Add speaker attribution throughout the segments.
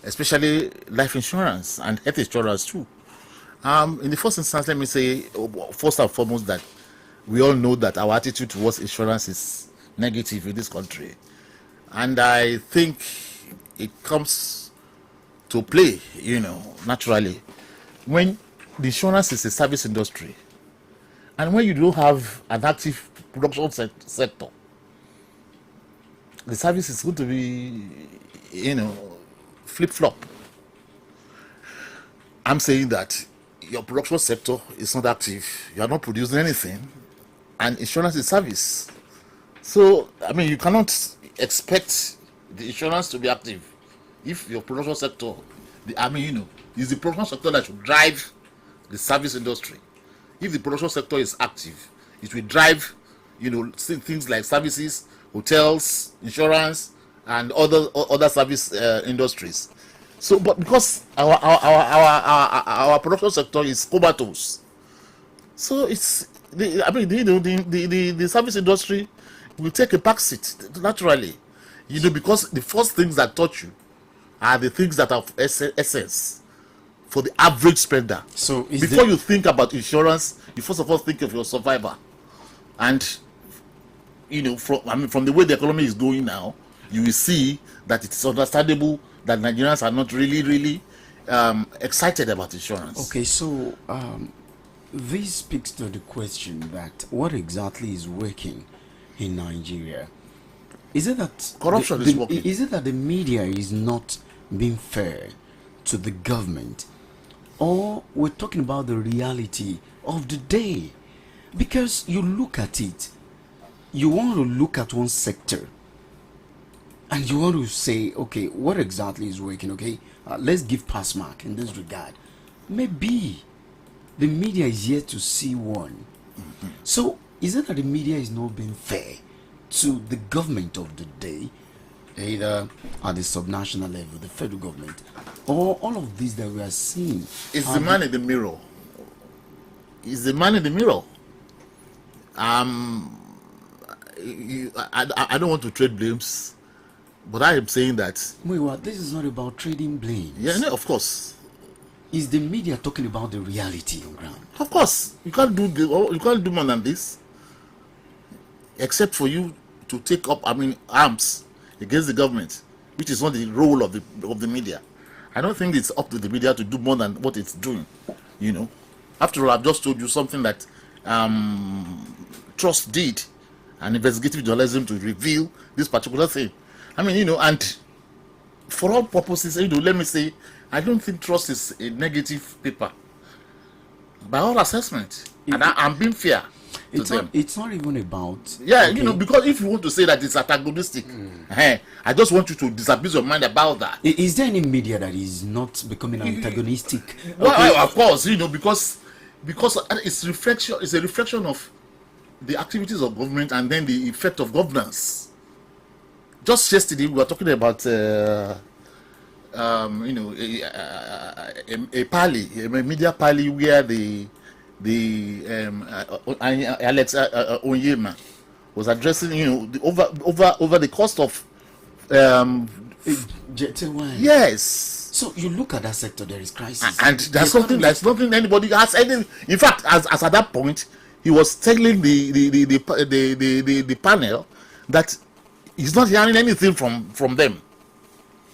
Speaker 1: especially life insurance and health insurance too. In the first instance, let me say, first and foremost, that we all know that our attitude towards insurance is negative in this country. And I think it comes to play, naturally, when the insurance is a service industry. And when you don't have an active production sector, the service is going to be, flip-flop. I'm saying that your production sector is not active, you are not producing anything, and insurance is service. So, you cannot expect the insurance to be active if your production sector, is the production sector that should drive the service industry. If the production sector is active, it will drive, things like services, hotels, insurance, and other service industries. So, but because our production sector is comatose, so it's the service industry will take a back seat naturally, because the first things that touch you are the things that are of essence for the average spender. So before you think about insurance, you first of all think of your survivor. And from the way the economy is going now, you will see that it's understandable that Nigerians are not really excited about insurance.
Speaker 2: Okay, so this speaks to the question that what exactly is working in Nigeria? Is it that
Speaker 1: corruption is working?
Speaker 2: Is it that the media is not being fair to the government, or we're talking about the reality of the day? Because you look at it, you want to look at one sector and you want to say, okay, what exactly is working? Okay, let's give pass mark in this regard. Maybe the media is yet to see one. So is it that the media is not being fair to the government of the day, either at the subnational level, the federal government, or all of these that we are seeing?
Speaker 1: It's the man in the mirror. It's the man in the mirror. I don't want to trade blames, but I am saying that.
Speaker 2: Wait, what? This is not about trading blame.
Speaker 1: Yeah, no, of course.
Speaker 2: Is the media talking about the reality on ground?
Speaker 1: Of course, you can't do more than this, except for you to take up, arms against the government, which is not the role of the media. I don't think it's up to the media to do more than what it's doing. After all, I've just told you something that Trust did, an investigative journalism to reveal this particular thing. And for all purposes, let me say, I don't think Trust is a negative paper by all assessment, and I'm being fair to them.
Speaker 2: It's not even about
Speaker 1: because if you want to say that it's antagonistic, I just want you to disabuse your mind about that.
Speaker 2: Is there any media that is not becoming antagonistic?
Speaker 1: Well, of course, because it's a reflection of the activities of government and then the effect of governance. Just yesterday we were talking about a media parley where Alex Onyema was addressing over the cost of yes.
Speaker 2: So you look at that sector, there is crisis,
Speaker 1: and there's nothing anybody has any. In fact, as at that point, he was telling the panel that he's not hearing anything from them.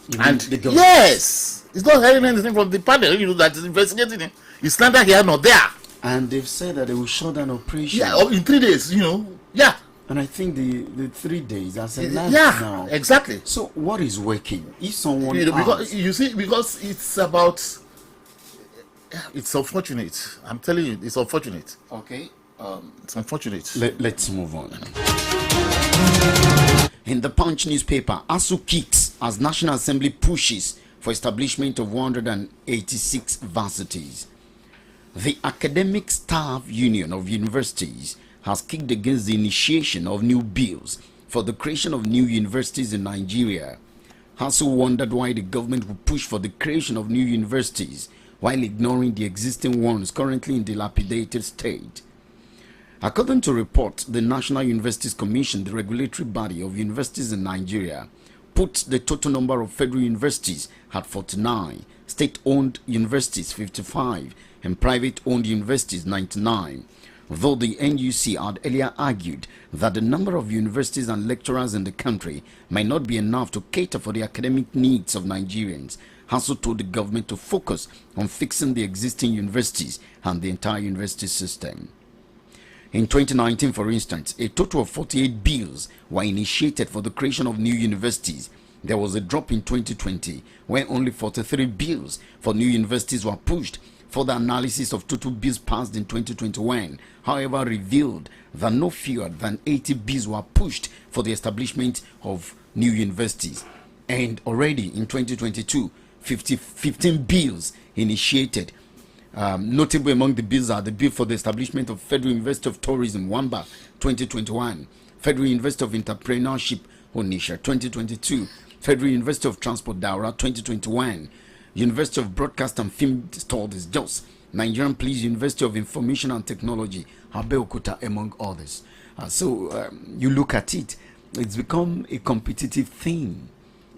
Speaker 1: Yes, he's not hearing anything from the panel that is investigating him. It's neither here nor there.
Speaker 2: And they've said that they will shut down operation.
Speaker 1: Yeah, in 3 days. Yeah.
Speaker 2: And I think the 3 days that's enough now.
Speaker 1: Exactly.
Speaker 2: So what is working? If someone
Speaker 1: because it's about. It's unfortunate. I'm telling you, it's unfortunate.
Speaker 2: Okay.
Speaker 1: It's unfortunate.
Speaker 2: Let's move on. In the Punch newspaper, ASU kicks as National Assembly pushes for establishment of 186 varsities. The Academic Staff Union of Universities has kicked against the initiation of new bills for the creation of new universities in Nigeria. ASU wondered why the government would push for the creation of new universities while ignoring the existing ones currently in dilapidated state. According to reports, the National Universities Commission, the regulatory body of universities in Nigeria, puts the total number of federal universities at 49, state-owned universities 55, and private-owned universities 99. Though the NUC had earlier argued that the number of universities and lecturers in the country might not be enough to cater for the academic needs of Nigerians, also told the government to focus on fixing the existing universities and the entire university system. In 2019, for instance, a total of 48 bills were initiated for the creation of new universities. There was a drop in 2020, where only 43 bills for new universities were pushed. Further analysis of total bills passed in 2021, however, revealed that no fewer than 80 bills were pushed for the establishment of new universities. And already in 2022, 15 bills initiated. Notable among the bills are the bill for the establishment of Federal University of Tourism, Wamba, 2021, Federal University of Entrepreneurship, Onitsha, 2022, Federal University of Transport, Daura, 2021, University of Broadcast and Film Studies, Jos, Nigerian Police University of Information and Technology, Abeokuta, among others. So you look at it, it's become a competitive thing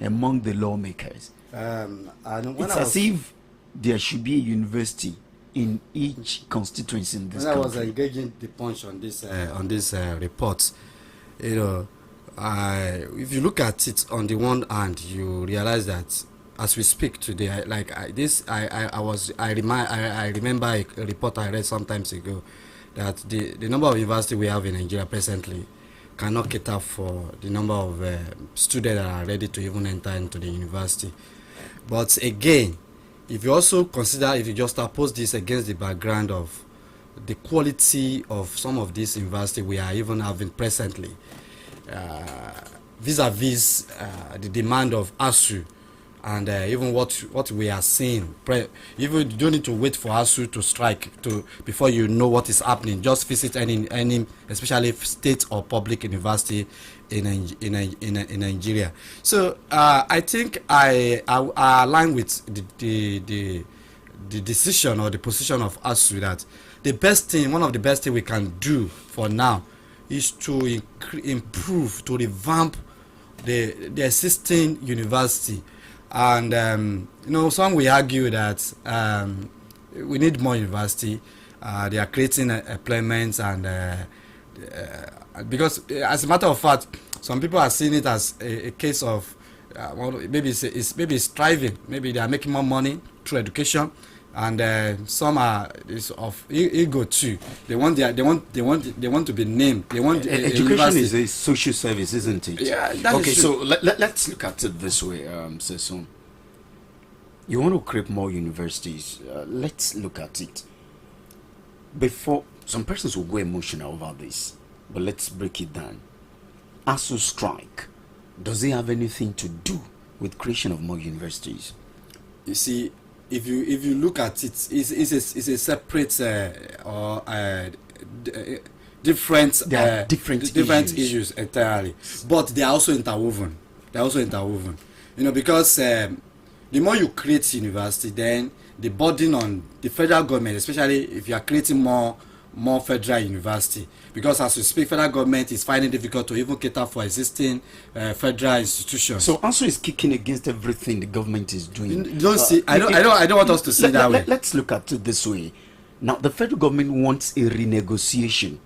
Speaker 2: among the lawmakers. It's as if there should be a university in each constituency in this country.
Speaker 3: When I was engaging the Punch on this report, if you look at it on the one hand, you realize that as we speak today, I remember a report I read some times ago that the number of universities we have in Nigeria presently cannot cater for the number of students that are ready to even enter into the university. But again, if you also consider, if you just oppose this against the background of the quality of some of these universities we are even having presently, vis-a-vis the demand of ASU, and even what we are seeing, even you don't need to wait for ASU to strike before you know what is happening. Just visit any especially state or public university in Nigeria. So I think I align with the decision or the position of ASU that one of the best thing we can do for now is to improve, to revamp the existing university. And some will argue that we need more university. They are creating employments, and because as a matter of fact, some people are seeing it as a case of maybe it's striving. Maybe they are making more money through education, and some are of ego too. They want to be named. They want
Speaker 2: education is a social service, isn't it?
Speaker 3: Yeah.
Speaker 2: Okay, so let's look at it this way, Sesun. You want to create more universities? Let's look at it. Before, some persons will go emotional over this, but let's break it down. ASU strike, does it have anything to do with creation of more universities?
Speaker 3: You see, if you look at it, it's a separate different issues entirely, but they are also interwoven. Because the more you create university, then the burden on the federal government, especially if you are creating more federal university, because as we speak, federal government is finding it difficult to even cater for existing federal institutions.
Speaker 2: So ASU is kicking against everything the government is doing.
Speaker 3: I don't want us to see that way.
Speaker 2: Let's look at it this way. Now, the federal government wants a renegotiation.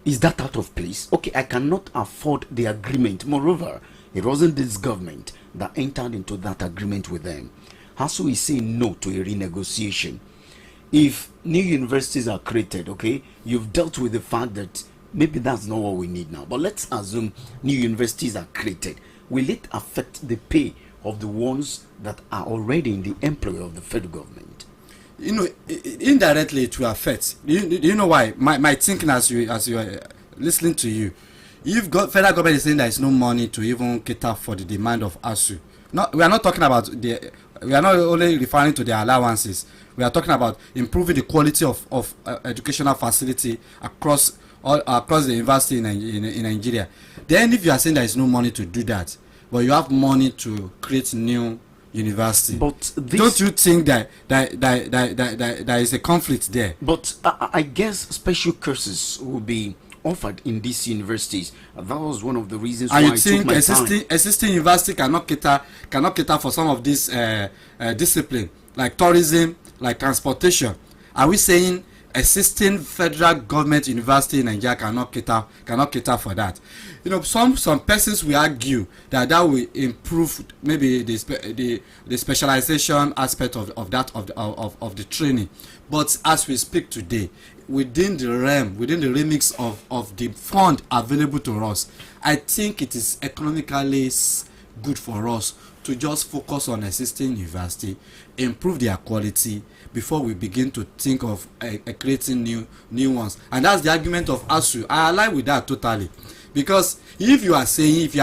Speaker 2: Is that out of place? Okay, I cannot afford the agreement. Moreover, it wasn't this government that entered into that agreement with them. ASU is saying no to a renegotiation. If new universities are created, okay, you've dealt with the fact that maybe that's not what we need now. But let's assume new universities are created. Will it affect the pay of the ones that are already in the employ of the federal government?
Speaker 3: Indirectly it will affect. You know why? My thinking as you are listening to you, you've got federal government is saying there is no money to even cater for the demand of ASU. We are not talking about we are not only referring to the allowances. We are talking about improving the quality of educational facility across the university in Nigeria. Then if you are saying there is no money to do that, but you have money to create new university,
Speaker 2: but
Speaker 3: don't you think that there is a conflict there?
Speaker 2: But I guess special courses will be offered in these universities. That was one of the reasons
Speaker 3: And
Speaker 2: why
Speaker 3: you
Speaker 2: I took
Speaker 3: think
Speaker 2: my time.
Speaker 3: existing university cannot cater for some of this discipline, like tourism, like transportation? Are we saying existing federal government university in Nigeria cannot cater for that? You know, some persons will argue that will improve maybe the specialization aspect of the training. But as we speak today, within the remix of the fund available to us, I think it is economically good for us to just focus on existing university, improve their quality before we begin to think of creating new ones. And that's the argument of ASU. I align with that totally, because if you are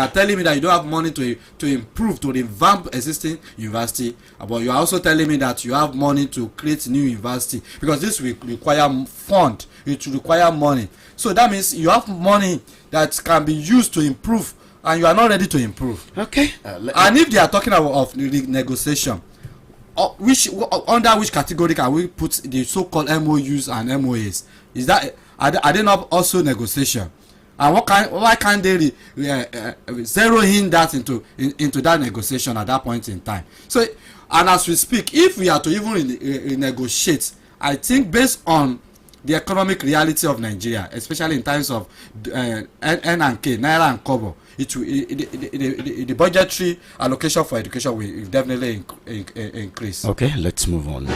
Speaker 3: telling me that you don't have money to improve, to revamp existing university, but you are also telling me that you have money to create new university, because this will require fund, it will require money. So that means you have money that can be used to improve, and you are not ready to improve.
Speaker 2: Okay.
Speaker 3: And if they are talking about of negotiation, under which category can we put the so-called MOUs and MOAs? Are they not also negotiation? And why can't they zero in that into that negotiation at that point in time? So, and as we speak, if we are to even negotiate, I think based on the economic reality of Nigeria, especially in terms of N and K, Naira and Kobo, the budgetary allocation for education will definitely increase.
Speaker 2: Okay, let's move on.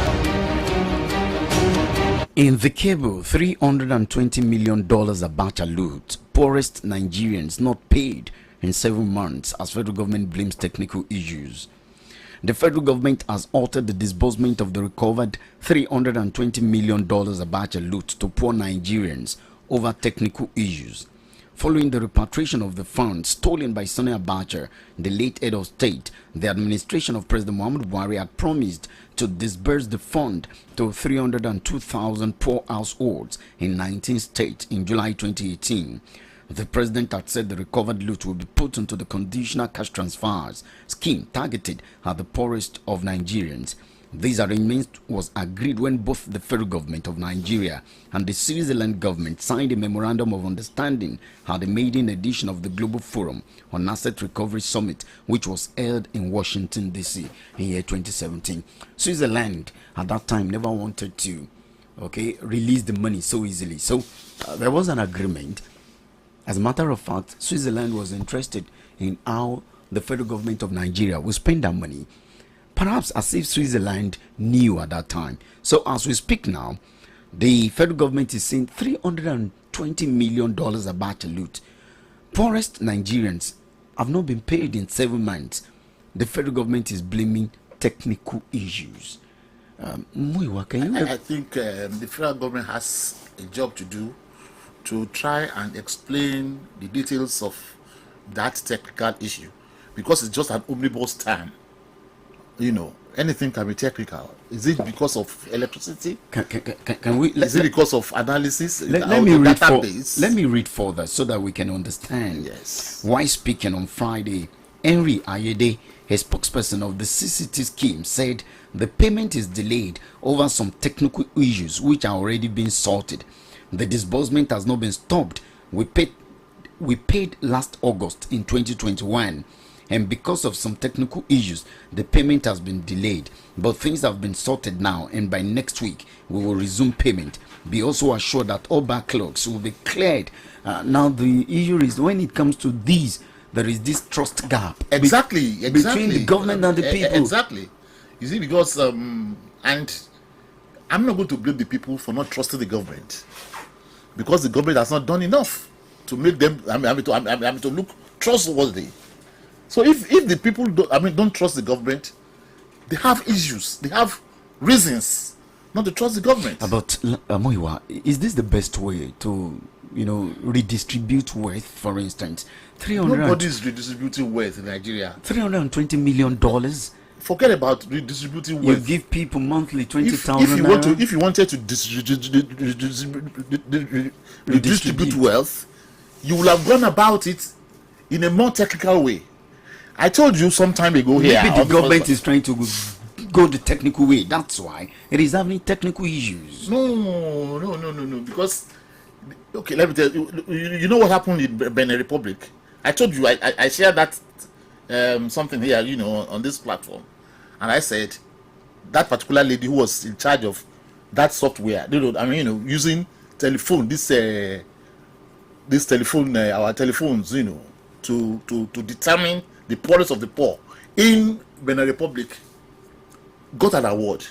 Speaker 2: In the cable, $320 million Abacha loot, poorest Nigerians not paid in 7 months as federal government blames technical issues. The federal government has altered the disbursement of the recovered $320 million Abacha loot to poor Nigerians over technical issues. Following the repatriation of the funds stolen by Sani Abacha, the late head of state, the administration of President Muhammadu Buhari had promised to disburse the fund to 302,000 poor households in 19 states in July 2018. The president had said the recovered loot will be put into the conditional cash transfers scheme targeted at the poorest of Nigerians. This arrangement was agreed when both the federal government of Nigeria and the Switzerland government signed a memorandum of understanding at the maiden edition of the Global Forum on Asset Recovery Summit, which was held in Washington, D.C. in year 2017. Switzerland at that time never wanted to release the money so easily. So there was an agreement. As a matter of fact, Switzerland was interested in how the federal government of Nigeria will spend that money. Perhaps as if Switzerland knew at that time. So as we speak now, the federal government is saying $320 million Abacha loot. Poorest Nigerians have not been paid in 7 months. The federal government is blaming technical issues. Muiwa, can you?
Speaker 1: I think the federal government has a job to do to try and explain the details of that technical issue, because it's just an omnibus term. You know, anything can be technical. Is it because of electricity?
Speaker 2: Can we?
Speaker 1: Is it because of analysis?
Speaker 2: Let me read further so that we can understand.
Speaker 1: Yes.
Speaker 2: Why speaking on Friday, Henry Ayede, a spokesperson of the CCT scheme, said the payment is delayed over some technical issues which are already being sorted. The disbursement has not been stopped. We paid last August in 2021. And because of some technical issues, the payment has been delayed. But things have been sorted now, and by next week, we will resume payment. Be also assured that all backlogs will be cleared. Now, the issue is when it comes to these, there is this trust gap.
Speaker 1: Exactly.
Speaker 2: Between the government and the people.
Speaker 1: Exactly. You see, because, and I'm not going to blame the people for not trusting the government, because the government has not done enough to make them, to look trustworthy. So if the people don't trust the government, they have issues, they have reasons not to trust the government.
Speaker 2: But Muiwa, is this the best way to redistribute wealth? For instance,
Speaker 1: nobody's redistributing wealth in Nigeria.
Speaker 2: $320 million.
Speaker 1: Forget about redistributing wealth.
Speaker 2: You give people monthly 20,000.
Speaker 1: If you wanted to redistribute wealth, you will have gone about it in a more technical way. I told you some time ago here.
Speaker 2: Maybe the government is trying to go the technical way. That's why it is having technical issues.
Speaker 1: No. Because Okay, let me tell you. You know what happened in Benin Republic? I told you I shared that something here, on this platform, and I said that particular lady who was in charge of that software, using telephone, this telephone, our telephones, to determine the poorest of the poor in Benin Republic, got an award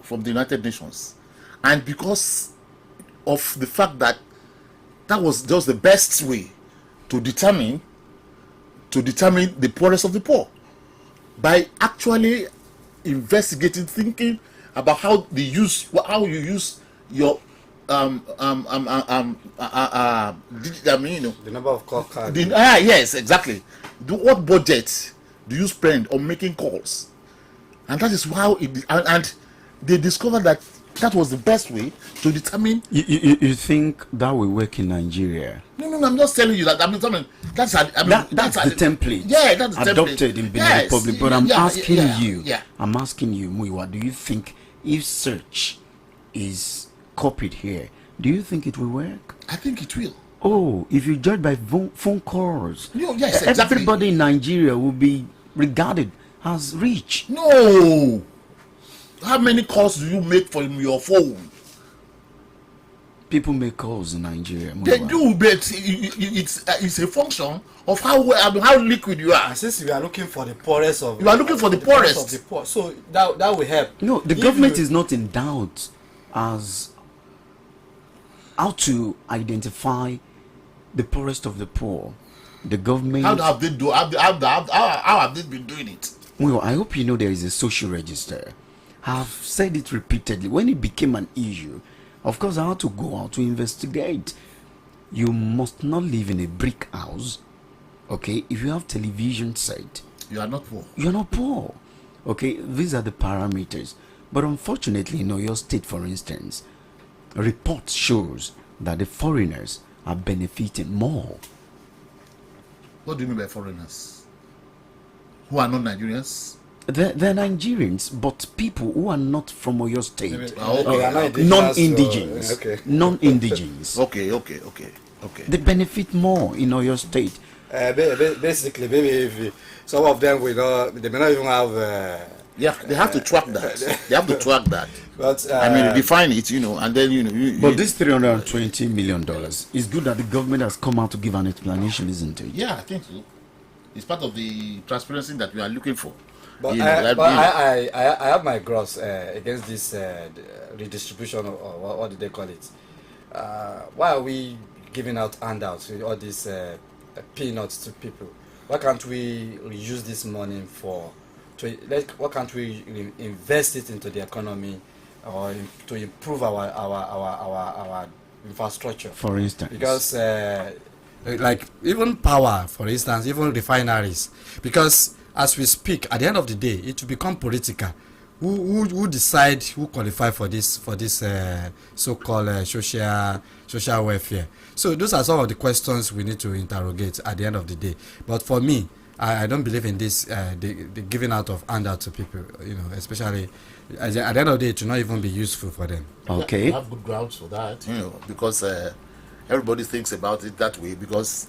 Speaker 1: from the United Nations, and because of the fact that was just the best way to determine the poorest of the poor, by actually investigating, thinking about how you use your
Speaker 3: The number of call cards.
Speaker 1: yes, exactly. What budget do you spend on making calls? And that is how and they discovered that was the best way to determine.
Speaker 2: You think that will work in Nigeria?
Speaker 1: No, I'm just telling you that. That's
Speaker 2: the template.
Speaker 1: Yeah, that's the
Speaker 2: adopted
Speaker 1: template.
Speaker 2: in Benin Republic. But I'm asking you.
Speaker 1: Yeah.
Speaker 2: I'm asking you, Muiwa. Do you think if search is copied here, do you think it will work?
Speaker 1: I think it will.
Speaker 2: Oh, if you judge by phone calls,
Speaker 1: yes, exactly.
Speaker 2: Everybody in Nigeria will be regarded as rich.
Speaker 1: No. How many calls do you make from your phone?
Speaker 2: People make calls in Nigeria.
Speaker 1: They do, but it's a function of how liquid you are.
Speaker 3: And since we are looking for the poorest of,
Speaker 1: you are looking for the poorest
Speaker 3: of the poor, so that will help.
Speaker 2: No, the government is not in doubt as how to identify the poorest of the poor. The government.
Speaker 1: How have they how have they been doing it?
Speaker 2: Well, I hope you know there is a social register. I've said it repeatedly. When it became an issue, of course, I had to go out to investigate. You must not live in a brick house. Okay, if you have television set,
Speaker 1: you are not poor.
Speaker 2: You are not poor. Okay, these are the parameters. But unfortunately, in your state, for instance, report shows that the foreigners are benefiting more.
Speaker 1: What do you mean by foreigners? Who are not Nigerians?
Speaker 2: They're Nigerians, but people who are not from your state.
Speaker 3: Non-indigenous.
Speaker 2: Non-indigenous.
Speaker 1: Okay.
Speaker 2: They benefit more in your state.
Speaker 3: Basically, maybe if some of them they may not even have.
Speaker 1: They have to track that. They have to track that.
Speaker 3: But
Speaker 1: define it, and then
Speaker 2: But this $320 million is good that the government has come out to give an explanation, isn't it?
Speaker 1: Yeah, I think so. It's part of the transparency that we are looking for.
Speaker 3: But I have my gross against this redistribution, or what do they call it? Why are we giving out handouts with all these peanuts to people? Why can't we reuse this money why can't we invest it into the economy, or to improve our infrastructure?
Speaker 2: For instance,
Speaker 3: because like even power, for instance, even refineries, because as we speak, at the end of the day, it will become political. Who decide who qualify for this so-called social welfare? So those are some of the questions we need to interrogate at the end of the day. But for me, I don't believe in this the giving out of handout to people, especially at the end of the day, it will not even be useful for them.
Speaker 2: Okay,
Speaker 1: you have good grounds for that, because everybody thinks about it that way. Because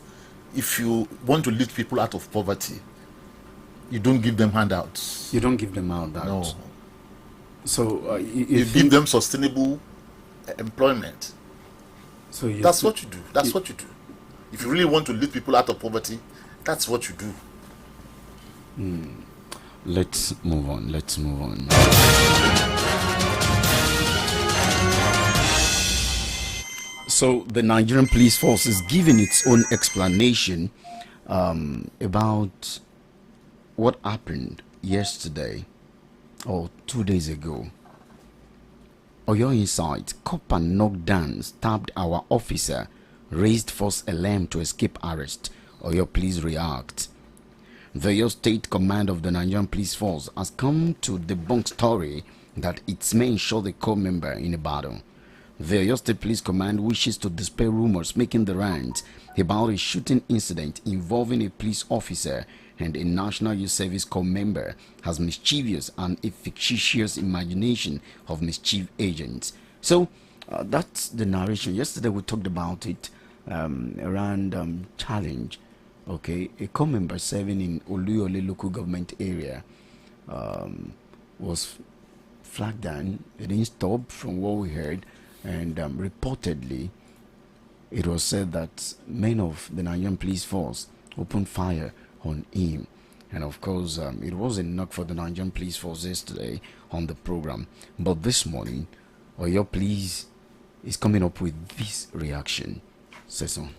Speaker 1: if you want to lift people out of poverty, you don't give them handouts.
Speaker 2: You don't give them handouts.
Speaker 1: No.
Speaker 2: So
Speaker 1: you give them sustainable employment.
Speaker 2: So
Speaker 1: that's what you do. That's what you do. If you really want to lift people out of poverty, that's what you do.
Speaker 2: Let's move on. So the Nigerian police force is giving its own explanation about what happened yesterday or 2 days ago. Oyo Insight, cop and knockdown stabbed our officer, raised false alarm to escape arrest. Oyo police react. The Oyo State Command of the Nigerian Police Force has come to debunk story that its men shot a co-member in a battle. The Oyo State Police Command wishes to dispel rumors making the rounds about a shooting incident involving a police officer and a National Youth Service Corps member as mischievous and a fictitious imagination of mischief agents. So, That's the narration. Yesterday we talked about it around challenge. Okay, a core member serving in Oluyole local government area was flagged down. It didn't stop from what we heard, and reportedly, it was said that men of the Nigerian police force opened fire on him. And of course, it was a knock for the Nigerian police force yesterday on the program. But this morning, Oyo Police is coming up with this reaction. Saison.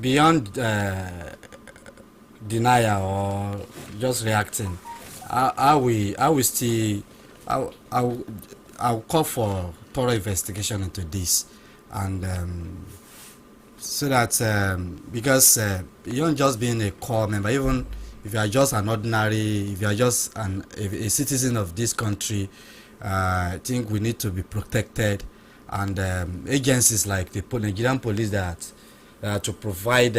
Speaker 3: Beyond denial or just reacting, I'll call for thorough investigation into this, and so that because beyond just being a core member, even if you are just an ordinary, if you are just a citizen of this country, I think we need to be protected, and agencies like the Nigerian police that to provide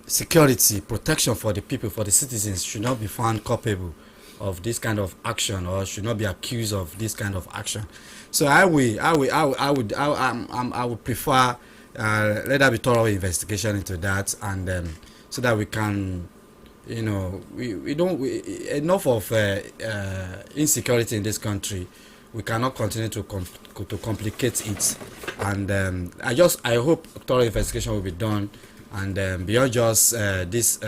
Speaker 3: security, protection for the people, for the citizens, should not be found culpable of this kind of action, or should not be accused of this kind of action. So I would prefer let there be thorough investigation into that, and so that we can, we don't enough of insecurity in this country. We cannot continue to complicate it, and I hope thorough investigation will be done, and beyond just this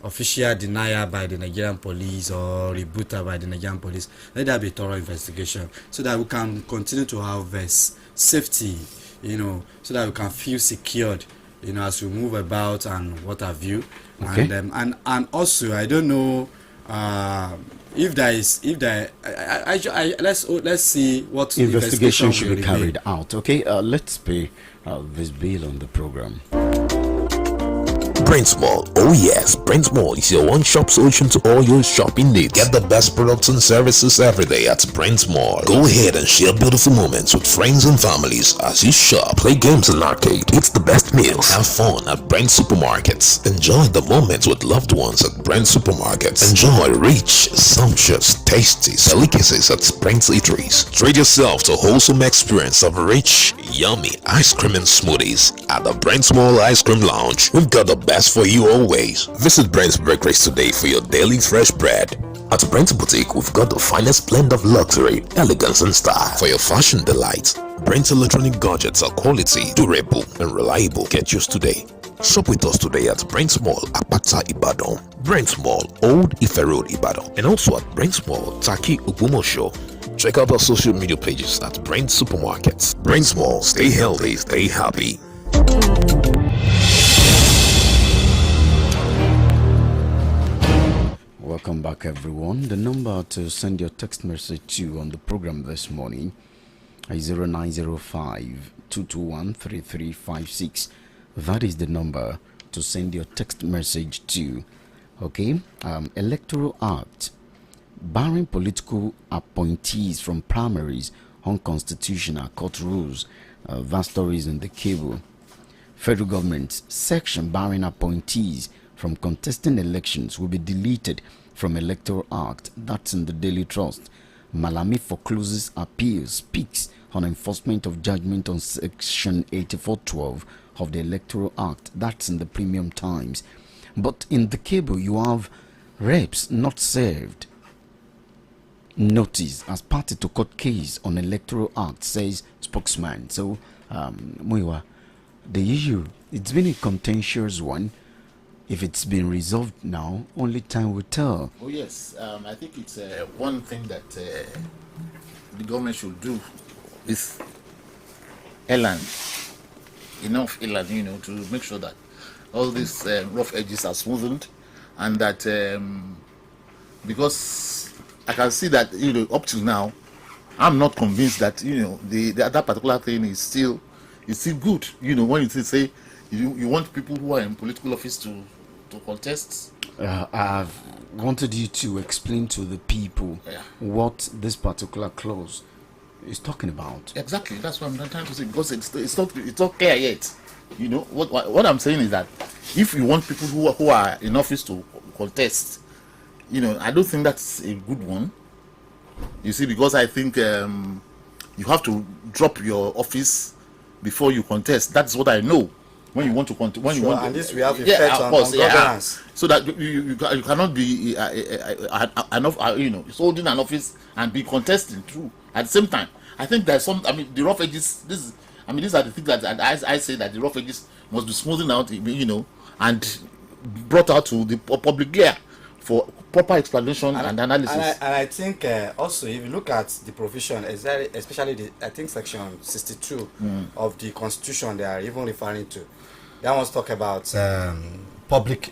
Speaker 3: official denial by the Nigerian police or rebuttal by the Nigerian police. Let there be thorough investigation so that we can continue to have safety, so that we can feel secured, as we move about and what have you.
Speaker 2: Okay.
Speaker 3: And also, I don't know let's see what
Speaker 2: Investigation should be
Speaker 3: will
Speaker 2: carried out. Okay, let's pay this bill on the program.
Speaker 4: Brent Mall. Oh yes, Brent Mall is your one-stop solution to all your shopping needs. Get the best products and services every day at Brent Mall. Go ahead and share beautiful moments with friends and families as you shop, play games and arcade, eat the best meals, have fun at Brent Supermarkets. Enjoy the moments with loved ones at Brent Supermarkets. Enjoy rich, sumptuous, tasty delicacies at Brent Eateries. Treat yourself to a wholesome experience of rich, yummy ice cream and smoothies at the Brent Mall Ice Cream Lounge. We've got the best for you always. Visit Brent's Bakeries today for your daily fresh bread. At Brent's Boutique, we've got the finest blend of luxury, elegance and style for your fashion delight. Brent's electronic gadgets are quality, durable and reliable. Get yours today. Shop with us today at Brent's Mall, Apata, Ibadan. Brent's Mall, Old Ife Road, Ibadan. And also at Brent's Mall, Taki, Ogumosho. Check out our social media pages at Brent Supermarkets. Brent's Mall, stay healthy, stay happy.
Speaker 2: Welcome back, everyone. The number to send your text message to on the program this morning is 0905-221-3356. That is the number to send your text message to. Okay, Electoral Act barring political appointees from primaries, unconstitutional court rules. That story is in the cable. Federal government section barring appointees from contesting elections will be deleted from Electoral Act. That's in the Daily Trust. Malami forecloses appeal, speaks on enforcement of judgment on Section 8412 of the Electoral Act. That's in the Premium Times. But in the cable, you have reps not served notice as party to court case on Electoral Act, says spokesman. So, Muiwa, the issue, it's been a contentious one. If it's been resolved now, only time will tell.
Speaker 1: Oh yes, I think it's one thing that the government should do with Elan, enough Elan, to make sure that all these rough edges are smoothened, and that because I can see that up till now, I'm not convinced that that particular thing is still good. When you say you want people who are in political office to contest.
Speaker 2: I've wanted you to explain to the people what this particular clause is talking about.
Speaker 1: Exactly, that's what I'm trying to say, because it's not clear yet. What I'm saying is that if you want people who are in office to contest, I don't think that's a good one. You see, because I think you have to drop your office before you contest. That's what I know. When you want to contest, when you want,
Speaker 3: and this we have
Speaker 1: yeah,
Speaker 3: effect
Speaker 1: of
Speaker 3: on
Speaker 1: course,
Speaker 3: governance.
Speaker 1: so that you cannot be enough, holding an office and be contesting through at the same time. I think there's some. I mean, the rough edges. These are the things that I say that the rough edges must be smoothed out, and brought out to the public ear for proper explanation and analysis.
Speaker 3: And I think also, if you look at the provision, especially I think section 62 of the Constitution, they are even referring to. That one's talk about public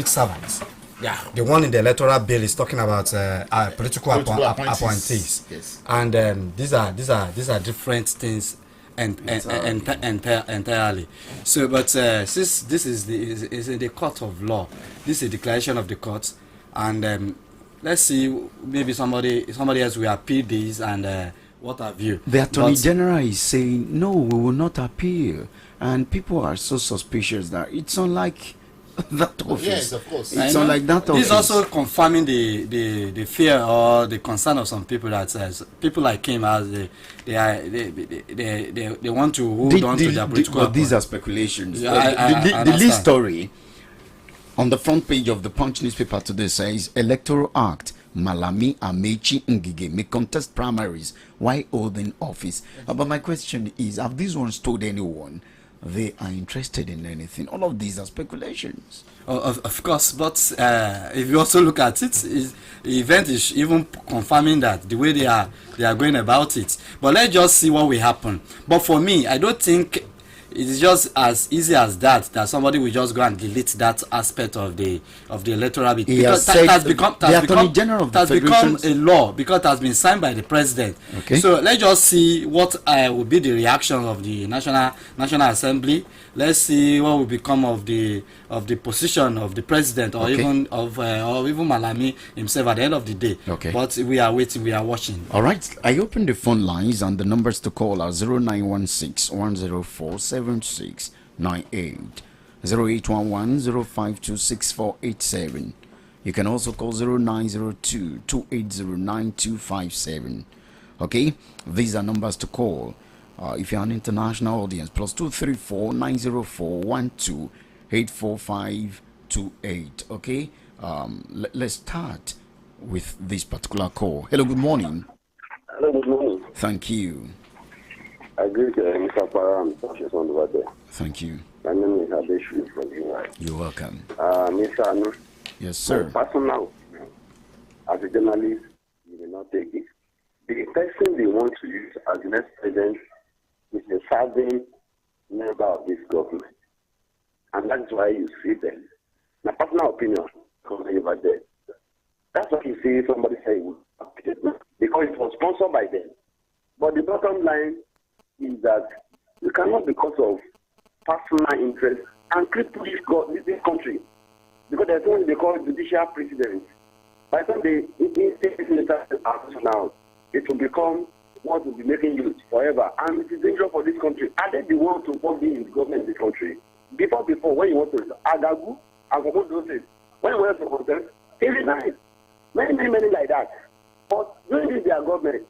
Speaker 3: servants.
Speaker 1: Yeah,
Speaker 3: the one in the electoral bill is talking about political appointees.
Speaker 1: Yes,
Speaker 3: and these are different things entirely. So, but since this is in the court of law, this is a declaration of the court, and let's see, maybe somebody else will appeal this, and what have you.
Speaker 2: The Attorney General is saying no, we will not appeal, and people are so suspicious that it's unlike that office.
Speaker 1: Yes, of course.
Speaker 2: It's unlike that office.
Speaker 3: This is also confirming the fear or the concern of some people that says people like him, as they want to hold on to their political.
Speaker 2: But these are speculations.
Speaker 3: Yeah,
Speaker 2: the lead story on the front page of the Punch newspaper today says Electoral Act. Malami Amechi Ngige may contest primaries while holding office. But my question is, have these ones told anyone they are interested in anything? All of these are speculations.
Speaker 3: Of course, but if you also look at it, the event is even confirming that the way they are going about it. But let's just see what will happen. But for me, I don't think it's just as easy as that somebody will just go and delete that aspect of the electoral bill, because that has become a law, because it has been signed by the president.
Speaker 2: Okay.
Speaker 3: So let's just see what will be the reaction of the National Assembly. Let's see what will become of the position of the president, or even Malami himself at the end of the day.
Speaker 2: Okay.
Speaker 3: But we are waiting, we are watching.
Speaker 2: All right, I opened the phone lines, and the numbers to call are 0916 104 7698, 0811 052 6487. You can also call 0902 280 9257. Okay, these are numbers to call. If you're an international audience, plus 234 904 12 84528. Okay, let's start with this particular call. Hello, good morning.
Speaker 5: Hello, good morning.
Speaker 2: Thank you.
Speaker 5: I greet Mr. Param, over there.
Speaker 2: Thank you.
Speaker 5: My name is Adeshu from United.
Speaker 2: You're welcome.
Speaker 5: Mr. Anu.
Speaker 2: Yes, sir.
Speaker 5: Personal, as a journalist, you will not take it. The person they want to use as the next president is a serving member of this government. And that's why you see them. My personal opinion comes over there. That's why you see somebody say, because it was sponsored by them. But the bottom line is that you cannot, because of personal interest, and cripple this country. Because there's something they call judicial precedent. By the time they now, it will become what will be making use forever. And it is dangerous for this country. Are they the ones to be in the government in this country? Before, when you want to Agagu, Agagu those things. When you want to contest, it is nice. Many like that. But during this their government,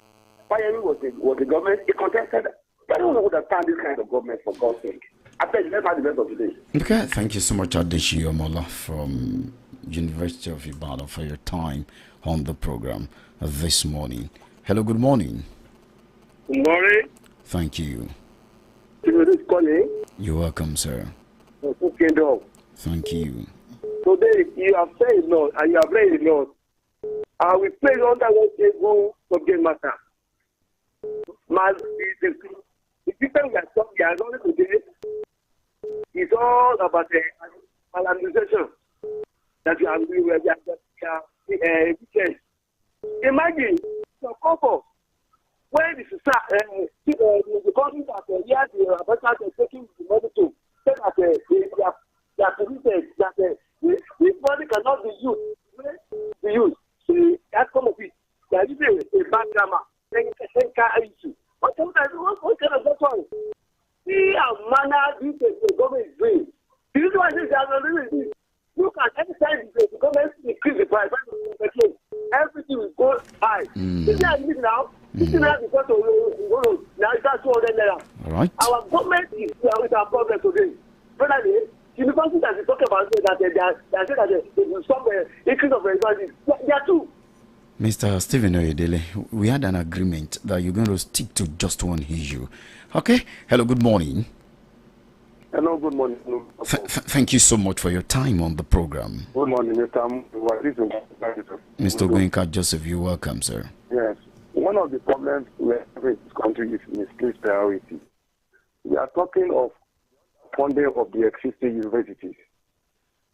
Speaker 5: Pioneer was the government, it contested. I don't know understand this kind of government, for God's sake. I beg, let's have the best of today.
Speaker 2: Okay, thank you so much, Adeshi Omola from University of Ibadan, for your time on the program this morning. Hello, good morning.
Speaker 5: Good morning.
Speaker 2: Thank you. You're welcome, sir. Thank you.
Speaker 5: Today, you have said a lot, and you have read a lot. We play under one table subject matter. The people we are talking about today is all about the maladministration that you are doing. Imagine the couple when the country that the Americans are taking the money to say that they are committed, that this money cannot be used. See, that come of it. They are using a bad grammar. What kind of that one? See how manner the government is doing. Do you know what this is? Look at every time the government increase the price, every everything will go high. Is there anything now? This is not because of now it's at 200 naira.
Speaker 2: All right.
Speaker 5: Our government is with our problem today. Brother, university that is talking about that they will stop the increase of university. They are two.
Speaker 2: Mr. Stephen Oyedele, we had an agreement that you're going to stick to just one issue. Okay. Hello, good morning.
Speaker 5: Hello, good morning.
Speaker 2: Thank you so much for your time on the program.
Speaker 5: Good morning, Mr.
Speaker 2: Mr. Goenka Joseph, you're welcome, sir.
Speaker 5: Yes. One of the problems we have in this country is misplaced priority. We are talking of funding of the existing universities,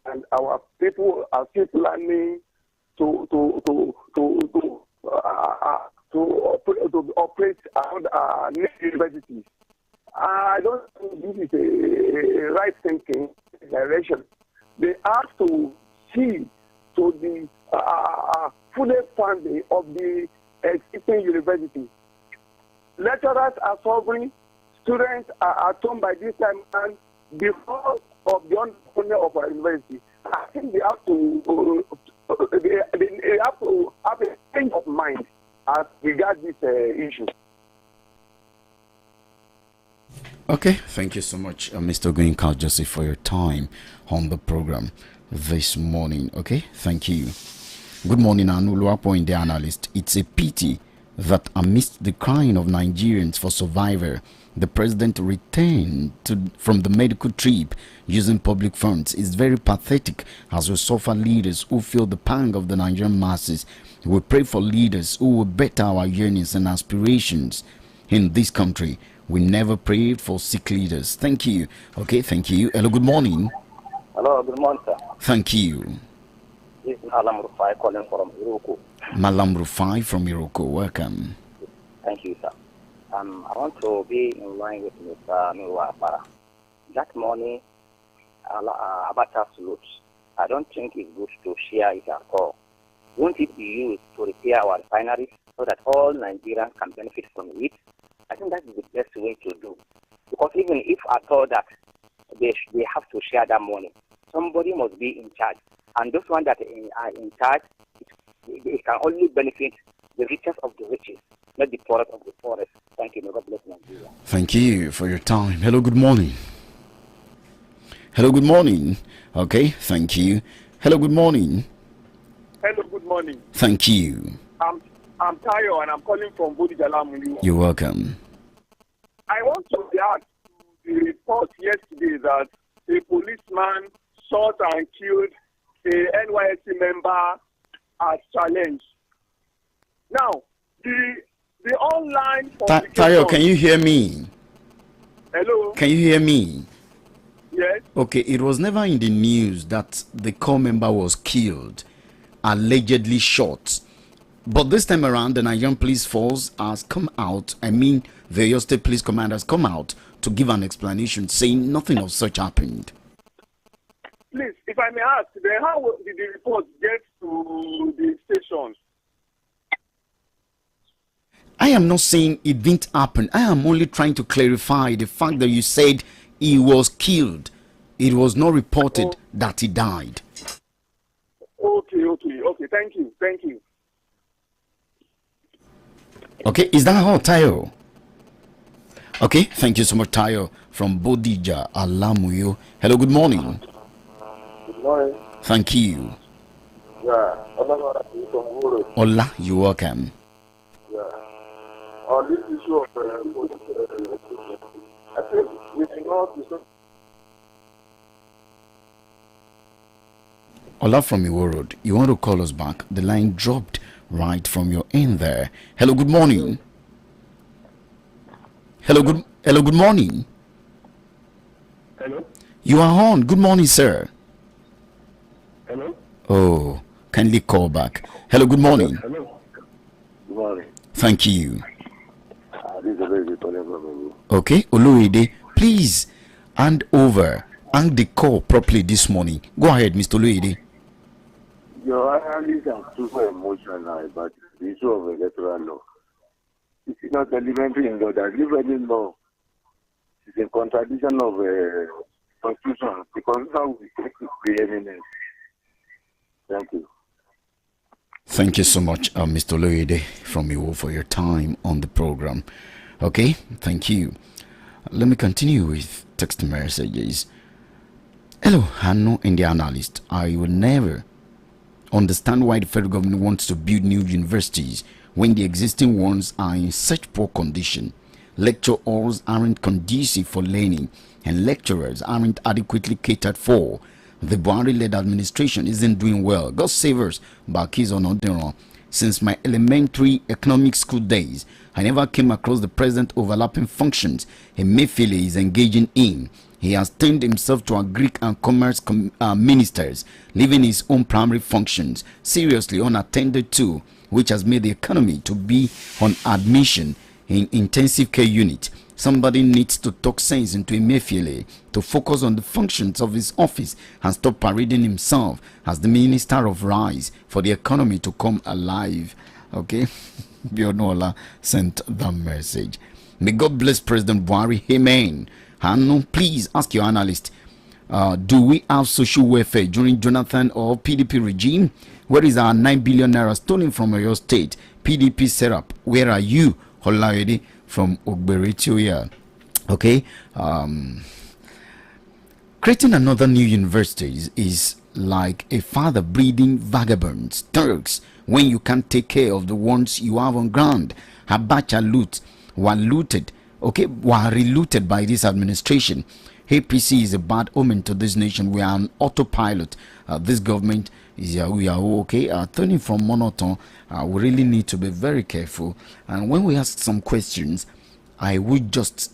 Speaker 5: and our people are still planning to operate around new universities. I don't think this is a right thinking direction. They have to see to the full funding of the existing university. Lecturers are suffering, students are at home by this time, and because of the underfunding of our university, I think they have to have a change of mind as regards this issue.
Speaker 2: Okay, thank you so much, Mr. Goenka Joseph, for your time on the program this morning. Okay, thank you. Good morning, Anuluapo, the analyst. It's a pity that amidst the crying of Nigerians for survival, the president returned from the medical trip using public funds. It's very pathetic as we suffer leaders who feel the pang of the Nigerian masses. We pray for leaders who will better our yearnings and aspirations in this country. We never prayed for sick leaders. Thank you. Okay, thank you. Hello, good morning.
Speaker 6: Hello, good morning, sir.
Speaker 2: Thank you.
Speaker 6: This is Malam Rufai calling from Iroko.
Speaker 2: Malam Rufai from Iroko. Welcome.
Speaker 6: Thank you, sir. I want to be in line with Mr. Nuwapara. That money, Abata salute, I don't think it's good to share it at all. Won't it be used to repair our refineries so that all Nigerians can benefit from it? I think that is the best way to do. Because even if I thought that they have to share that money, somebody must be in charge. And those ones that are in charge, it can only benefit the richest of the richest, not the poorest of the poorest. Thank you. God bless Nigeria.
Speaker 2: Thank you for your time. Hello, good morning. Hello, good morning. Okay, thank you. Hello, good morning.
Speaker 5: Hello, good morning.
Speaker 2: Thank you.
Speaker 5: I'm Tayo and I'm calling from Bodijalamu.
Speaker 2: You're welcome.
Speaker 5: I want to react to the report yesterday that a policeman shot and killed a NYSC member as challenged. Now, the online
Speaker 2: Tayo, can you hear me?
Speaker 5: Hello?
Speaker 2: Can you hear me?
Speaker 5: Yes.
Speaker 2: Okay, it was never in the news that the corps member was killed, allegedly shot. But this time around, the Nigerian police force has come out, the Oyo State Police Command has come out to give an explanation saying nothing of such happened.
Speaker 5: Please, if I may ask, then how did the report get to the station?
Speaker 2: I am not saying it didn't happen. I am only trying to clarify the fact that you said he was killed. It was not reported that he died.
Speaker 5: Okay. Thank you.
Speaker 2: Okay, is that all, Tayo? Okay, thank you so much, Tayo from Bodija, Alamuyo. Hello, good morning.
Speaker 5: Good morning.
Speaker 2: Thank you.
Speaker 5: Yeah.
Speaker 2: Ola, you're welcome.
Speaker 5: Yeah. On this issue of I think we should not be so.
Speaker 2: Ola from Iwo Road, you want to call us back? The line dropped right from your end there. Hello, good morning. Hello, good morning.
Speaker 5: Hello?
Speaker 2: You are on. Good morning, sir.
Speaker 5: Hello?
Speaker 2: Oh, kindly call back. Hello, good morning.
Speaker 5: Hello? Good morning.
Speaker 2: Thank you.
Speaker 5: This is a very good calling from you.
Speaker 2: Okay, Oluwede, please hand the call properly this morning. Go ahead, Mr. Oluwede.
Speaker 5: Your analysts are super emotional about the issue of electoral law. It is not elementary in law. That elementary law is a contradiction of constitution. The constitution will take preeminence. Thank you.
Speaker 2: Thank you so much, Mr. Loyede from Iwo, for your time on the program. Okay, thank you. Let me continue with text messages. Hello, Hanno and the analyst. I will never understand why the federal government wants to build new universities when the existing ones are in such poor condition. Lecture halls aren't conducive for learning, and lecturers aren't adequately catered for. The Buhari-led administration isn't doing well. God save us, Bakis Onodero. Since my elementary economic school days, I never came across the present overlapping functions Emefiele is engaging in. He has turned himself to a Greek and commerce ministers, leaving his own primary functions seriously unattended to, which has made the economy to be on admission in intensive care unit. Somebody needs to talk sense into Emefiele to focus on the functions of his office and stop parading himself as the minister of rice for the economy to come alive. Okay, Bionola sent the message. May God bless President Buhari. Amen. And please ask your analyst, do we have social welfare during Jonathan or PDP regime? Where is our 9 billion naira stolen from your state? PDP setup. Where are you? Holayede from Ogberetioya. Okay. Creating another new university is like a father breeding vagabonds, Turks, when you can't take care of the ones you have on ground. Abacha loot were looted, okay, were relooted by this administration. APC is a bad omen to this nation. We are on autopilot. This government is we are okay. Turning from monotone, we really need to be very careful. And when we ask some questions, I would just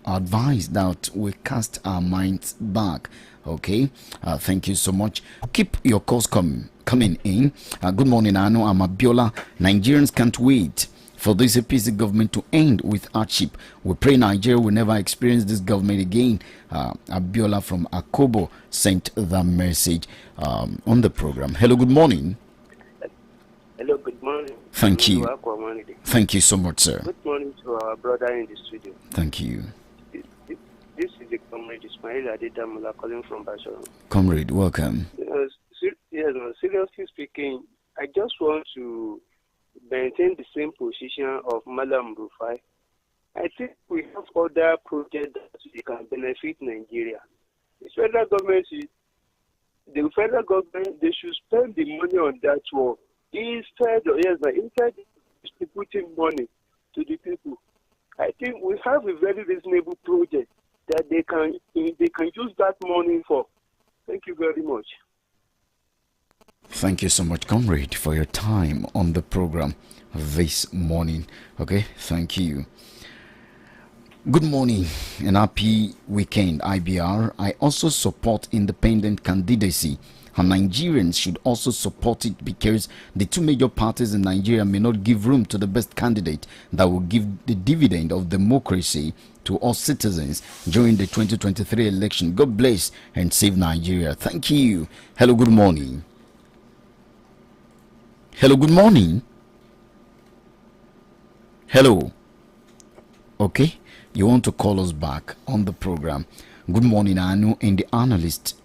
Speaker 2: advise that we cast our minds back. Okay, thank you so much. Keep your calls coming in. Good morning, Anu. I'm Abiola. Nigerians can't wait for this APC government to end with hardship. We pray Nigeria will never experience this government again. Abiola from Akobo sent the message on the program. Hello, good morning.
Speaker 7: Hello, good morning.
Speaker 2: Thank you. Thank you so much, sir.
Speaker 7: Good morning to our brother in the studio.
Speaker 2: Thank you.
Speaker 7: This is the comrade Ismail Adedamula calling from Barcelona.
Speaker 2: Comrade, welcome.
Speaker 7: Seriously speaking, I just want to maintain the same position of Malam Rufai. I think we have other projects that can benefit Nigeria. The federal government, they should spend the money on that war instead distributing money to the people. I think we have a very reasonable project that they can use that money for. Thank you very much.
Speaker 2: Thank you so much, comrade, for your time on the program this morning. Okay, thank you. Good morning and happy weekend, IBR. I also support independent candidacy, and Nigerians should also support it because the two major parties in Nigeria may not give room to the best candidate that will give the dividend of democracy to all citizens during the 2023 election. God bless and save Nigeria. Thank you. Hello, good morning. Hello, good morning. Hello. Okay, you want to call us back on the program. Good morning, Anu and the analyst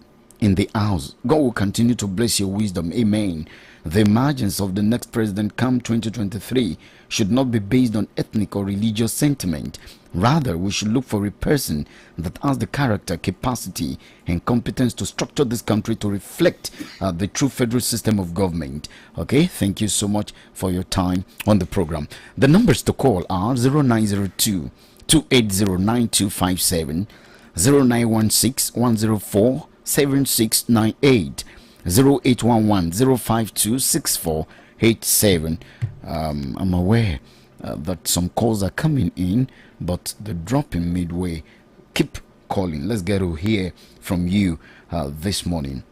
Speaker 2: in the house. God will continue to bless your wisdom. Amen. The emergence of the next president come 2023 should not be based on ethnic or religious sentiment. Rather, we should look for a person that has the character, capacity, and competence to structure this country to reflect the true federal system of government. Okay, thank you so much for your time on the program. The numbers to call are 0902 2809257, 0916 104 7698, 0811 052 6487. I'm aware that some calls are coming in, but they're dropping midway. Keep calling. Let's get to hear from you this morning.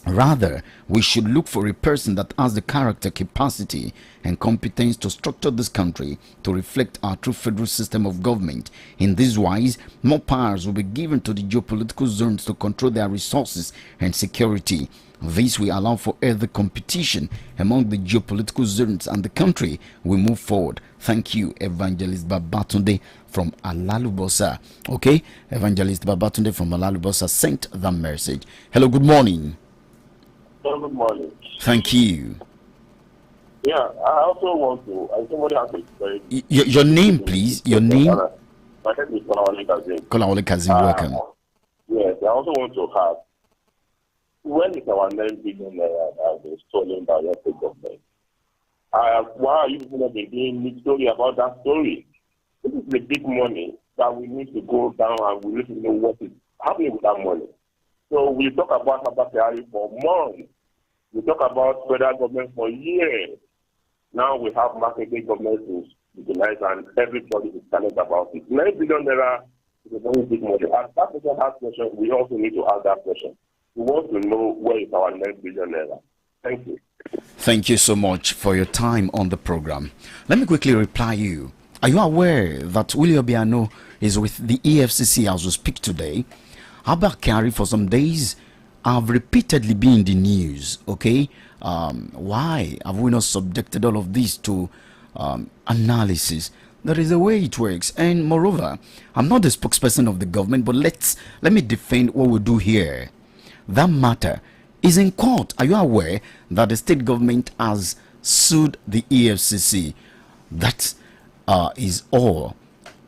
Speaker 2: Rather, we should look for a person that has the character, capacity, and competence to structure this country to reflect our true federal system of government. In this wise, more powers will be given to the geopolitical zones to control their resources and security. This will allow for healthy competition among the geopolitical zones, and the country will move forward. Thank you, Evangelist Babatunde from Alalubosa. Okay, Evangelist Babatunde from Alalubosa sent the message. Hello, good morning.
Speaker 5: Good morning.
Speaker 2: Thank you.
Speaker 8: Yeah, I also want to. Somebody has a very.
Speaker 2: Your name, please. Your name.
Speaker 8: My name is Kolawole Kazim.
Speaker 2: Kolawole Kazim, welcome.
Speaker 8: Yes, I also want to have. When is our 9 billion naira that has been stolen by the state government? Why are you people not doing a story about that story? This is the big money that we need to go down and we need to know what is happening with that money. So we talk about Amutajero for months. We talk about federal government for years. Now we have marketing government to utilize and everybody is silent about it. 9 billion naira is a very big money. As that person has question, we also need to ask that question. We want to know where is our 9 billion naira. Thank you.
Speaker 2: Thank you so much for your time on the program. Let me quickly reply you. Are you aware that Willie Obiano is with the EFCC as we speak today? Abakari for some days have repeatedly been in the news. Okay, why have we not subjected all of this to analysis? There is a way it works, and moreover, I'm not the spokesperson of the government, but let me defend what we do here. That matter is in court. Are you aware that the state government has sued the EFCC? That is all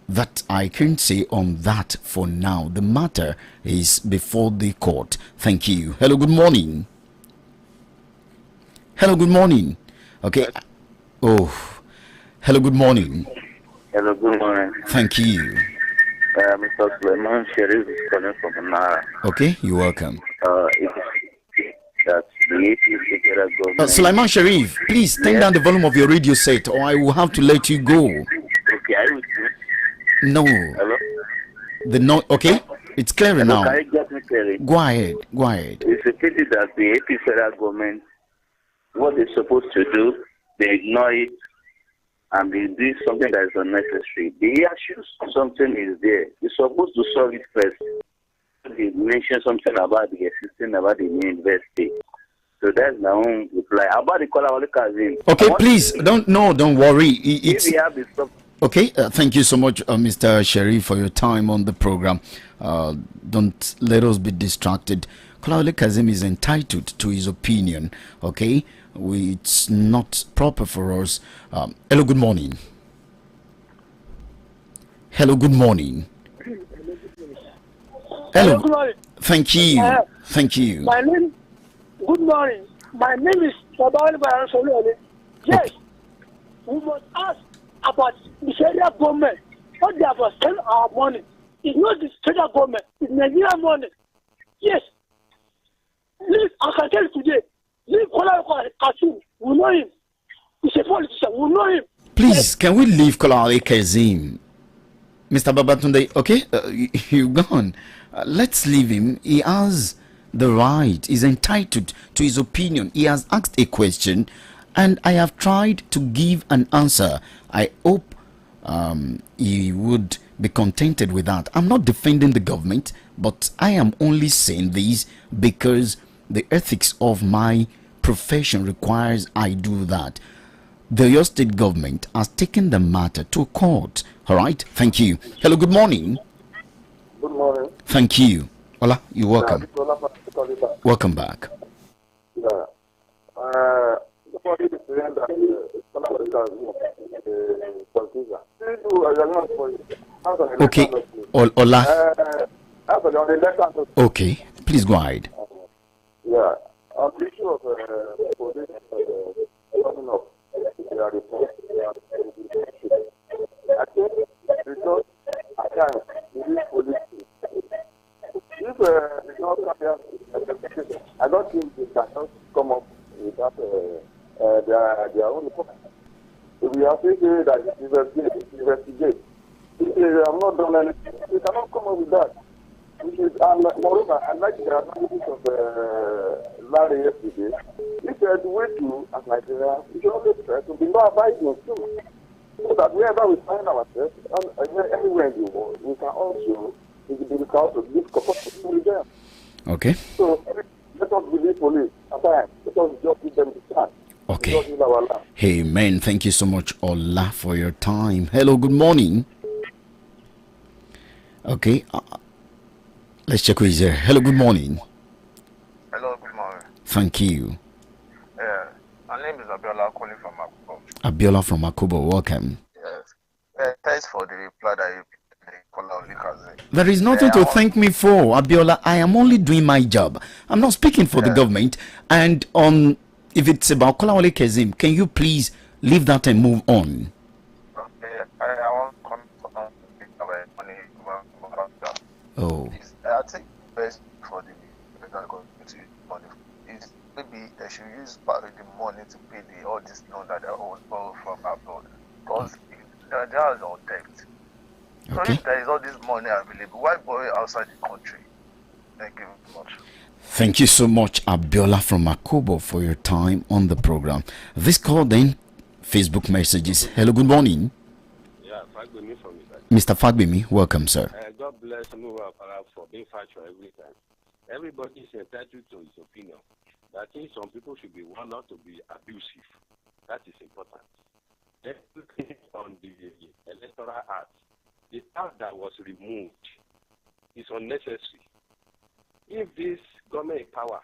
Speaker 2: that I can say on that for now. The matter is before the court. Thank you. Hello, good morning. Hello, good morning. Okay. Oh, hello, good morning.
Speaker 9: Hello, good morning.
Speaker 2: Thank you.
Speaker 9: Mr. Suleiman Sharif is calling from Nara.
Speaker 2: Okay, you're welcome.
Speaker 9: It is that the APC federal government.
Speaker 2: Suleiman Sharif, please turn down the volume of your radio set, or I will have to let you go.
Speaker 9: Okay, are you
Speaker 2: No.
Speaker 9: Hello?
Speaker 2: Okay, it's clearer now.
Speaker 9: Can you get me clearly?
Speaker 2: Go ahead.
Speaker 9: It's a pity that the AP federal government, what they're supposed to do, they ignore it and they do something that is unnecessary. The issue, something is there. You're supposed to solve it first. They mentioned something about the existing, about the new university. So that's my own reply. About the Kolawole Kazim.
Speaker 2: Okay, please, don't worry.
Speaker 9: If we have this stuff.
Speaker 2: Okay, thank you so much, Mr. Sharif, for your time on the program. Don't let us be distracted. Kolawole Kazim is entitled to his opinion, okay? It's not proper for us. Hello, good morning. Hello, good morning. Hello.
Speaker 10: Good morning.
Speaker 2: Thank you. Thank you.
Speaker 10: Good morning. My name is Babawale Bayansolu. Yes, we must ask about the federal government. What they have spent our money. It's not the federal government, it's Nigerian money. Yes. Leave, I can tell you today, leave Kolawole Kazim. We know him. He's a politician. We know him.
Speaker 2: Please,
Speaker 10: yes.
Speaker 2: Can we leave Kolawole Kazim? Mr. Babatunde, okay? You're gone. Let's leave him. He has the right. He's entitled to his opinion. He has asked a question, and I have tried to give an answer. I hope he would be contented with that. I'm not defending the government, but I am only saying this because the ethics of my profession requires I do that. The Oyo State government has taken the matter to court. All right, thank you. Hello, good morning.
Speaker 8: Good morning.
Speaker 2: Thank you. Hola, you're welcome. Welcome back.
Speaker 8: Yeah.
Speaker 2: Okay, Ola. Okay, please go ahead.
Speaker 8: Yeah, on the issue of police coming up, their report, I think because at times the police, if it's not clear, I don't think they can just come up with that their own report. If we are saying that investigate, if they have not done anything, they cannot come up with that. Which is, and moreover, I like the analysis of Larry yesterday. He said, the way to, as Nigeria, we should always try to be more abiding too. So that wherever we find ourselves, and anywhere in the world, we can also live comfortably with them.
Speaker 2: Okay.
Speaker 8: So let us believe police. At times, let us just give them the chance.
Speaker 2: Okay. Amen. Thank you so much, Ola, for your time. Hello, good morning. Okay. Let's check who is there. Hello, good morning.
Speaker 11: Hello, good morning.
Speaker 2: Thank you.
Speaker 11: My name is Ibr92.5FM. Abiola calling from Akubo.
Speaker 2: Abiola from Akubo, welcome.
Speaker 11: Yes. Thanks for the reply that you called.
Speaker 2: There is nothing to thank me for, Abiola. I am only doing my job. I'm not speaking for the government. And if it's about Kolawole Kezim, can you please leave that and move on?
Speaker 11: Okay, I want to comment on money.
Speaker 2: Oh.
Speaker 11: I think best for the federal government to use money is maybe they should use the money to pay all this loan that they borrow from abroad, because Nigeria is on debt. So if there is all this money available, why borrow outside the country? Thank you very much.
Speaker 2: Thank you so much, Abiola from Akobo, for your time on the program. This call then, Facebook messages. Hello, good morning.
Speaker 12: Yeah, Fagbemi from
Speaker 2: Mr. Fagbemi, welcome, sir.
Speaker 12: God bless Muwa for being factual every time. Everybody is entitled to his opinion. I think some people should be warned not to be abusive. That is important. Everything on the Electoral Act, the act that was removed is unnecessary. If this government in power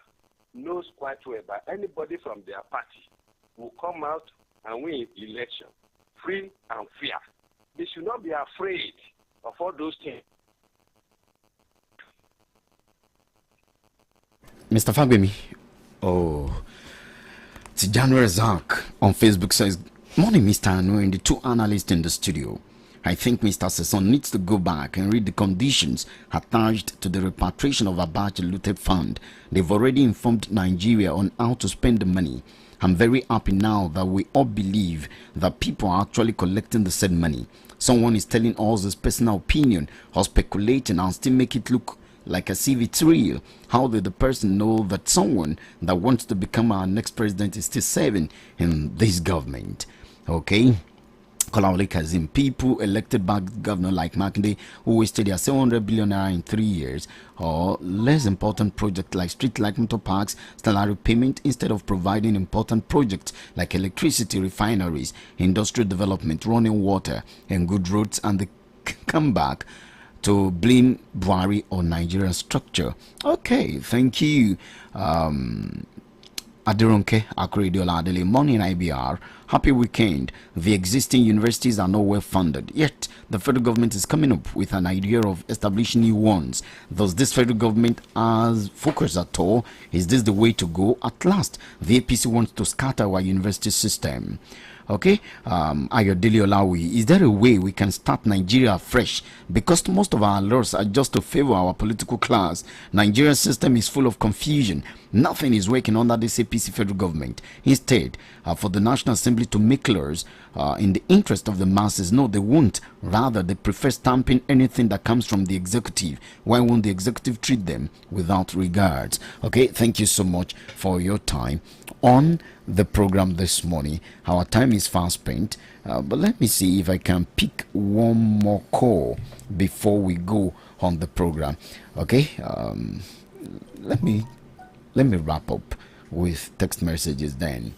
Speaker 12: knows quite well that anybody from their party will come out and win election, free and fair, they should not be afraid of all those things.
Speaker 2: Mr. Fagbemi, it's January Zak on Facebook says, morning, Mr. Anu and the two analysts in the studio. I think Mr. Sesson needs to go back and read the conditions attached to the repatriation of Abacha looted fund. They've already informed Nigeria on how to spend the money. I'm very happy now that we all believe that people are actually collecting the said money. Someone is telling us his personal opinion or speculating and still make it look like as if it's real. How did the person know that someone that wants to become our next president is still serving in this government? Okay. Kolawole Kazim, people elected back governor like Makinde who wasted their 700 billion naira in 3 years, or less important projects like street light, motor parks, salary payment, instead of providing important projects like electricity, refineries, industrial development, running water, and good roads, and they come back to blame Buhari or Nigerian structure. Okay, thank you. Adironke Akrediola Adele, morning IBR. Happy weekend. The existing universities are not well funded, yet the federal government is coming up with an idea of establishing new ones. Does this federal government has focus at all? Is this the way to go? At last, the APC wants to scatter our university system. Okay, Ayodele Olawi, is there a way we can start Nigeria fresh? Because most of our laws are just to favor our political class. Nigeria's system is full of confusion. Nothing is working under this APC federal government. Instead, for the National Assembly to make laws in the interest of the masses, no, they won't. Rather, they prefer stamping anything that comes from the executive. Why won't the executive treat them without regards? Okay, thank you so much for your time on the program this morning. Our time is fast spent, but let me see if I can pick one more call before we go on the program. Okay, let me wrap up with text messages then.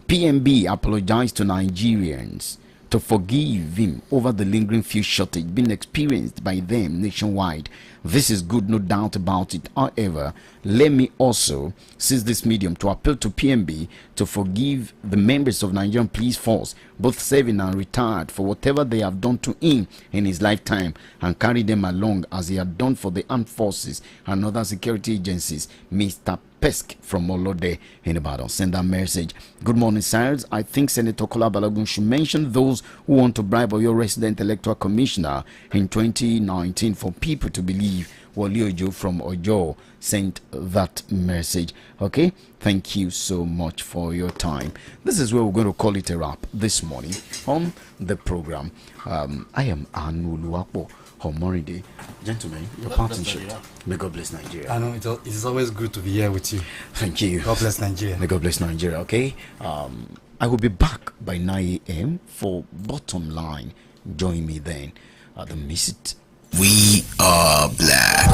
Speaker 2: PMB apologized to Nigerians to forgive him over the lingering fuel shortage being experienced by them nationwide. This is good, no doubt about it. However, let me also seize this medium to appeal to PMB to forgive the members of Nigerian police force, both serving and retired, for whatever they have done to him in his lifetime, and carry them along as he had done for the armed forces and other security agencies. Mr. Pesk from Olode in Ibadan send that message. Good morning, sirs. I think Senator Kola Balogun should mention those who want to bribe your resident electoral commissioner in 2019 for people to believe. Wali Ojo from Ojo sent that message. Okay, thank you so much for your time. This is where we're going to call it a wrap this morning on the program. I am Anu Luapo Homoride. Gentlemen, your partnership. May God bless Nigeria.
Speaker 3: I know it is always good to be here with you.
Speaker 2: Thank you.
Speaker 3: God bless Nigeria.
Speaker 2: May God bless Nigeria. Okay, I will be back by 9 a.m. for Bottom Line. Join me then. Don't miss it.
Speaker 4: We are black.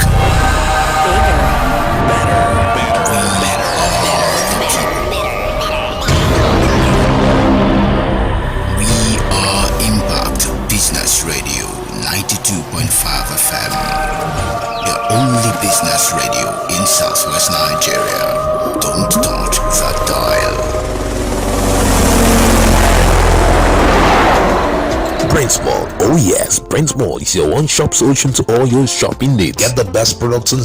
Speaker 4: We are Impact Business Radio 92.5 FM. The only business radio in Southwest Nigeria. Don't touch that dial. Prince Mall. Oh yes, Prince Mall is your one-stop solution to all your shopping needs. Get the best products and